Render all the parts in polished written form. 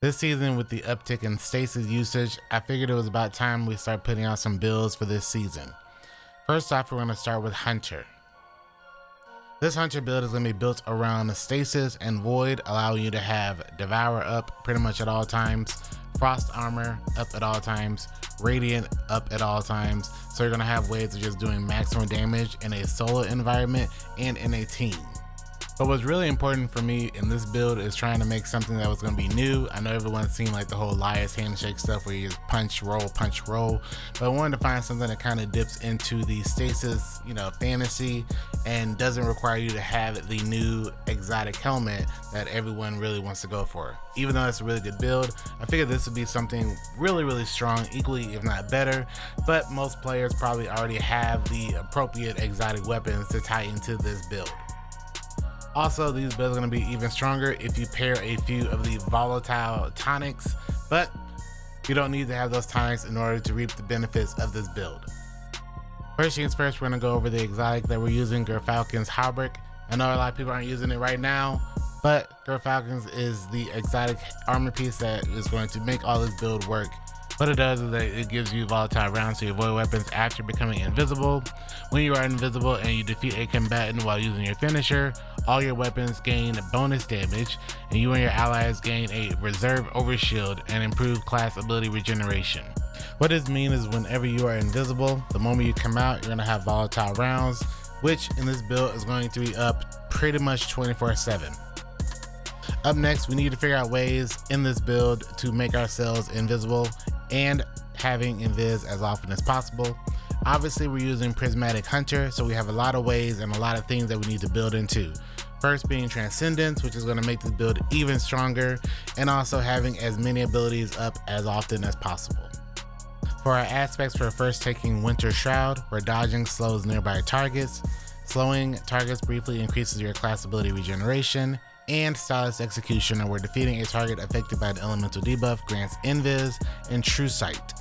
This season, with the uptick in stasis usage, I figured it was about time we start putting out some builds for this season. First off, we're going to start with Hunter. This Hunter build is going to be built around the Stasis and Void, allowing you to have Devour up pretty much at all times, Frost Armor up at all times, Radiant up at all times. So you're going to have ways of just doing maximum damage in a solo environment and in a team. But what's really important for me in this build is trying to make something that was going to be new. I know everyone's seen like the whole Elias handshake stuff where you just punch, roll, but I wanted to find something that kind of dips into the stasis, fantasy, and doesn't require you to have the new exotic helmet that everyone really wants to go for. Even though it's a really good build, I figured this would be something really, really strong, equally if not better, but most players probably already have the appropriate exotic weapons to tie into this build. Also, these builds are going to be even stronger if you pair a few of the volatile tonics, but you don't need to have those tonics in order to reap the benefits of this build. First things first, we're going to go over the exotic that we're using, Gerfalcon's Halberd. I know a lot of people aren't using it right now, but Gerfalcon's is the exotic armor piece that is going to make all this build work. What it does is that it gives you volatile rounds to avoid weapons after becoming invisible. When you are invisible and you defeat a combatant while using your finisher, all your weapons gain bonus damage, and you and your allies gain a reserve overshield and improved class ability regeneration. What this means is whenever you are invisible, the moment you come out, you're going to have volatile rounds, which in this build is going to be up pretty much 24/7. Up next, we need to figure out ways in this build to make ourselves invisible and having invis as often as possible. Obviously, we're using Prismatic Hunter, so we have a lot of ways and a lot of things that we need to build into. First being Transcendence, which is going to make this build even stronger, and also having as many abilities up as often as possible. For our aspects, we're first taking Winter Shroud, where dodging slows nearby targets, slowing targets briefly increases your class ability regeneration, and Stylus Executioner, where defeating a target affected by the elemental debuff grants Invis and True Sight.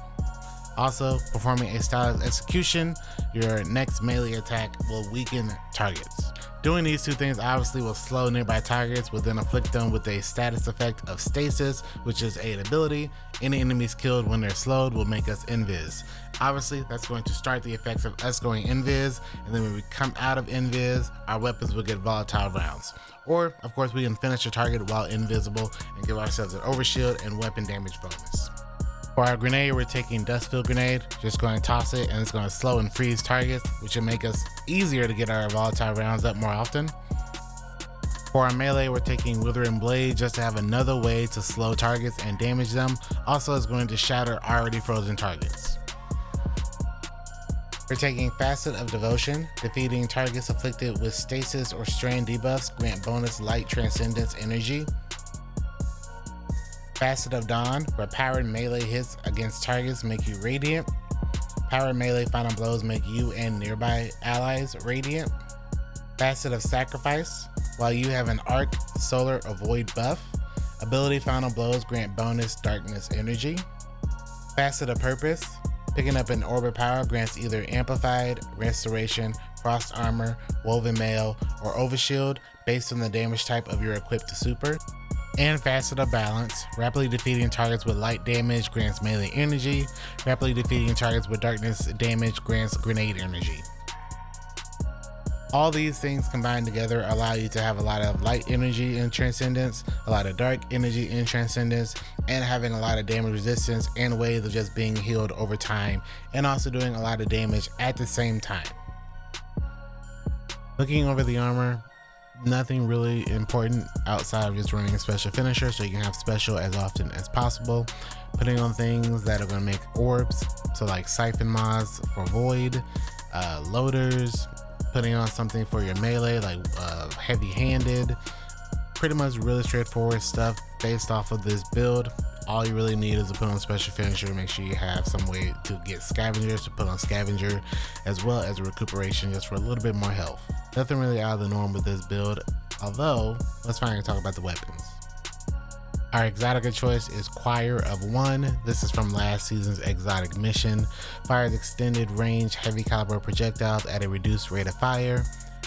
Also, performing a Stylus Execution, your next melee attack will weaken targets. Doing these two things obviously will slow nearby targets, will then afflict them with a status effect of Stasis, which is an ability. Any enemies killed when they're slowed will make us Invis. Obviously, that's going to start the effects of us going Invis, and then when we come out of Invis, our weapons will get volatile rounds. Or, of course, we can finish a target while invisible and give ourselves an overshield and weapon damage bonus. For our grenade, we're taking Dustfield Grenade, just going to toss it and it's going to slow and freeze targets, which will make us easier to get our volatile rounds up more often. For our melee, we're taking Withering Blade just to have another way to slow targets and damage them. Also, it's going to shatter already frozen targets. We're taking Facet of Devotion, defeating targets afflicted with stasis or strain debuffs grant bonus light transcendence energy. Facet of Dawn, where powered melee hits against targets make you radiant. Powered melee final blows make you and nearby allies radiant. Facet of Sacrifice, while you have an arc, solar, or void buff, ability final blows grant bonus darkness energy. Facet of Purpose, picking up an orbit power grants either amplified, restoration, frost armor, woven mail, or overshield based on the damage type of your equipped super. And Facet of Balance, rapidly defeating targets with light damage grants melee energy, rapidly defeating targets with darkness damage grants grenade energy. All these things combined together allow you to have a lot of light energy in Transcendence, a lot of dark energy in Transcendence, and having a lot of damage resistance and ways of just being healed over time, and also doing a lot of damage at the same time. Looking over the armor, nothing really important outside of just running a special finisher, so you can have special as often as possible. Putting on things that are going to make orbs, so like Siphon Moths for Void, loaders, putting on something for your melee like heavy-handed. Pretty much really straightforward stuff based off of this build. All you really need is to put on special finisher. Make sure you have some way to get scavengers to put on scavenger, as well as a recuperation just for a little bit more health. Nothing really out of the norm with this build, although let's finally talk about the weapons. Our exotic of choice is Choir of One. This is from last season's exotic mission. Fires extended range heavy caliber projectiles at a reduced rate of fire.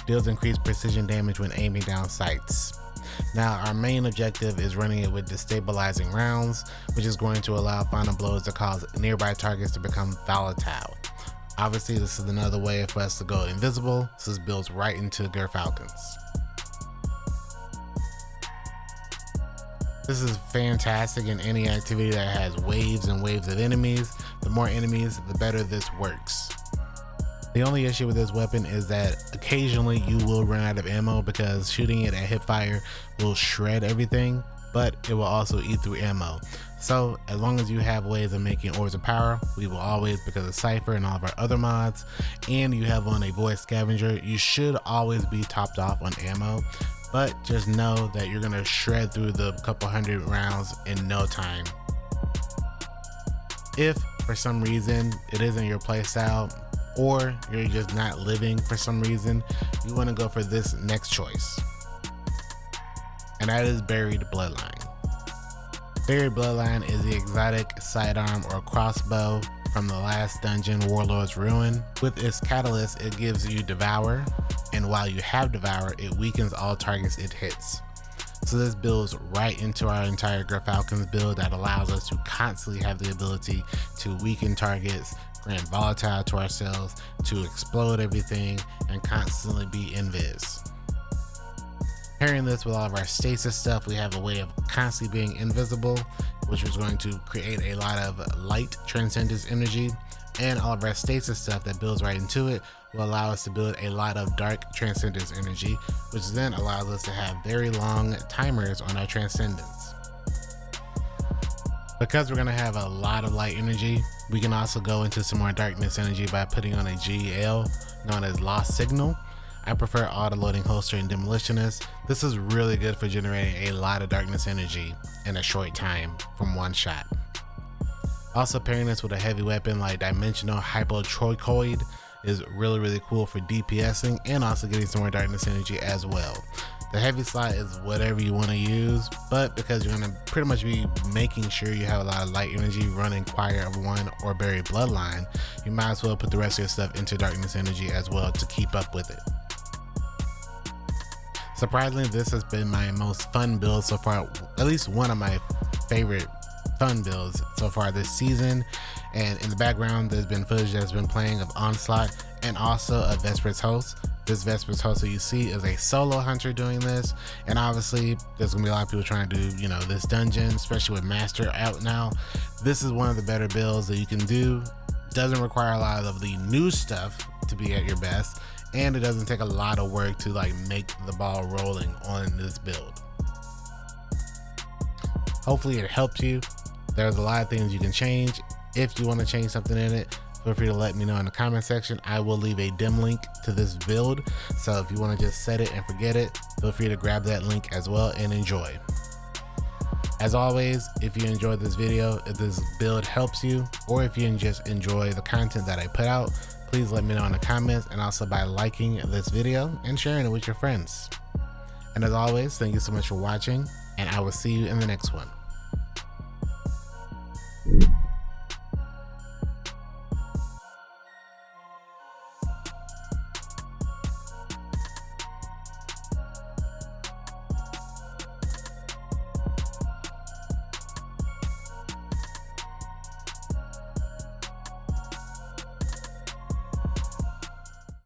Deals increased precision damage when aiming down sights. Now our main objective is running it with destabilizing rounds, which is going to allow final blows to cause nearby targets to become volatile. Obviously this is another way for us to go invisible, so this builds right into Gerfalcons. This is fantastic in any activity that has waves and waves of enemies. The more enemies, the better this works. The only issue with this weapon is that occasionally you will run out of ammo because shooting it at hipfire will shred everything, but it will also eat through ammo. So as long as you have ways of making orbs of power, we will always, because of Cypher and all of our other mods, and you have on a void scavenger, you should always be topped off on ammo. But just know that you're gonna shred through the couple hundred rounds in no time. If for some reason it isn't your playstyle, or you're just not living for some reason, you wanna go for this next choice. And that is Buried Bloodline. Buried Bloodline is the exotic sidearm or crossbow from the last dungeon, Warlord's Ruin. With its catalyst, it gives you Devour, and while you have Devour, it weakens all targets it hits. So this builds right into our entire Gerfalcons build that allows us to constantly have the ability to weaken targets, grant volatile to ourselves, to explode everything, and constantly be invis. Pairing this with all of our stasis stuff, we have a way of constantly being invisible, which is going to create a lot of light transcendence energy, and all of our stasis stuff that builds right into it will allow us to build a lot of dark transcendence energy, which then allows us to have very long timers on our transcendence. Because we're going to have a lot of light energy, we can also go into some more darkness energy by putting on a GL known as Lost Signal. I prefer auto-loading holster and demolitionist. This is really good for generating a lot of darkness energy in a short time from one shot. Also pairing this with a heavy weapon like Dimensional Hypotrochoid is really cool for DPSing and also getting some more darkness energy as well. The heavy slot is whatever you want to use, but because you're going to pretty much be making sure you have a lot of light energy running Choir of One or Buried Bloodline, you might as well put the rest of your stuff into darkness energy as well to keep up with it. Surprisingly, this has been my most fun build so far, at least one of my favorite fun builds so far this season. And in the background, there's been footage that's been playing of Onslaught and also of Vesper's Host. This Vesper's Host that you see is a solo hunter doing this, and obviously there's gonna be a lot of people trying to do, you know, this dungeon, especially with Master out now. This is one of the better builds that you can do. Doesn't require a lot of the new stuff to be at your best, and it doesn't take a lot of work to like make the ball rolling on this build. Hopefully it helps you. There's a lot of things you can change. If you want to change something in it, feel free to let me know in the comment section. I will leave a dim link to this build, so if you want to just set it and forget it, feel free to grab that link as well and enjoy. As always, if you enjoyed this video, if this build helps you, or if you just enjoy the content that I put out, please let me know in the comments, and also by liking this video and sharing it with your friends. And as always, thank you so much for watching, and I will see you in the next one.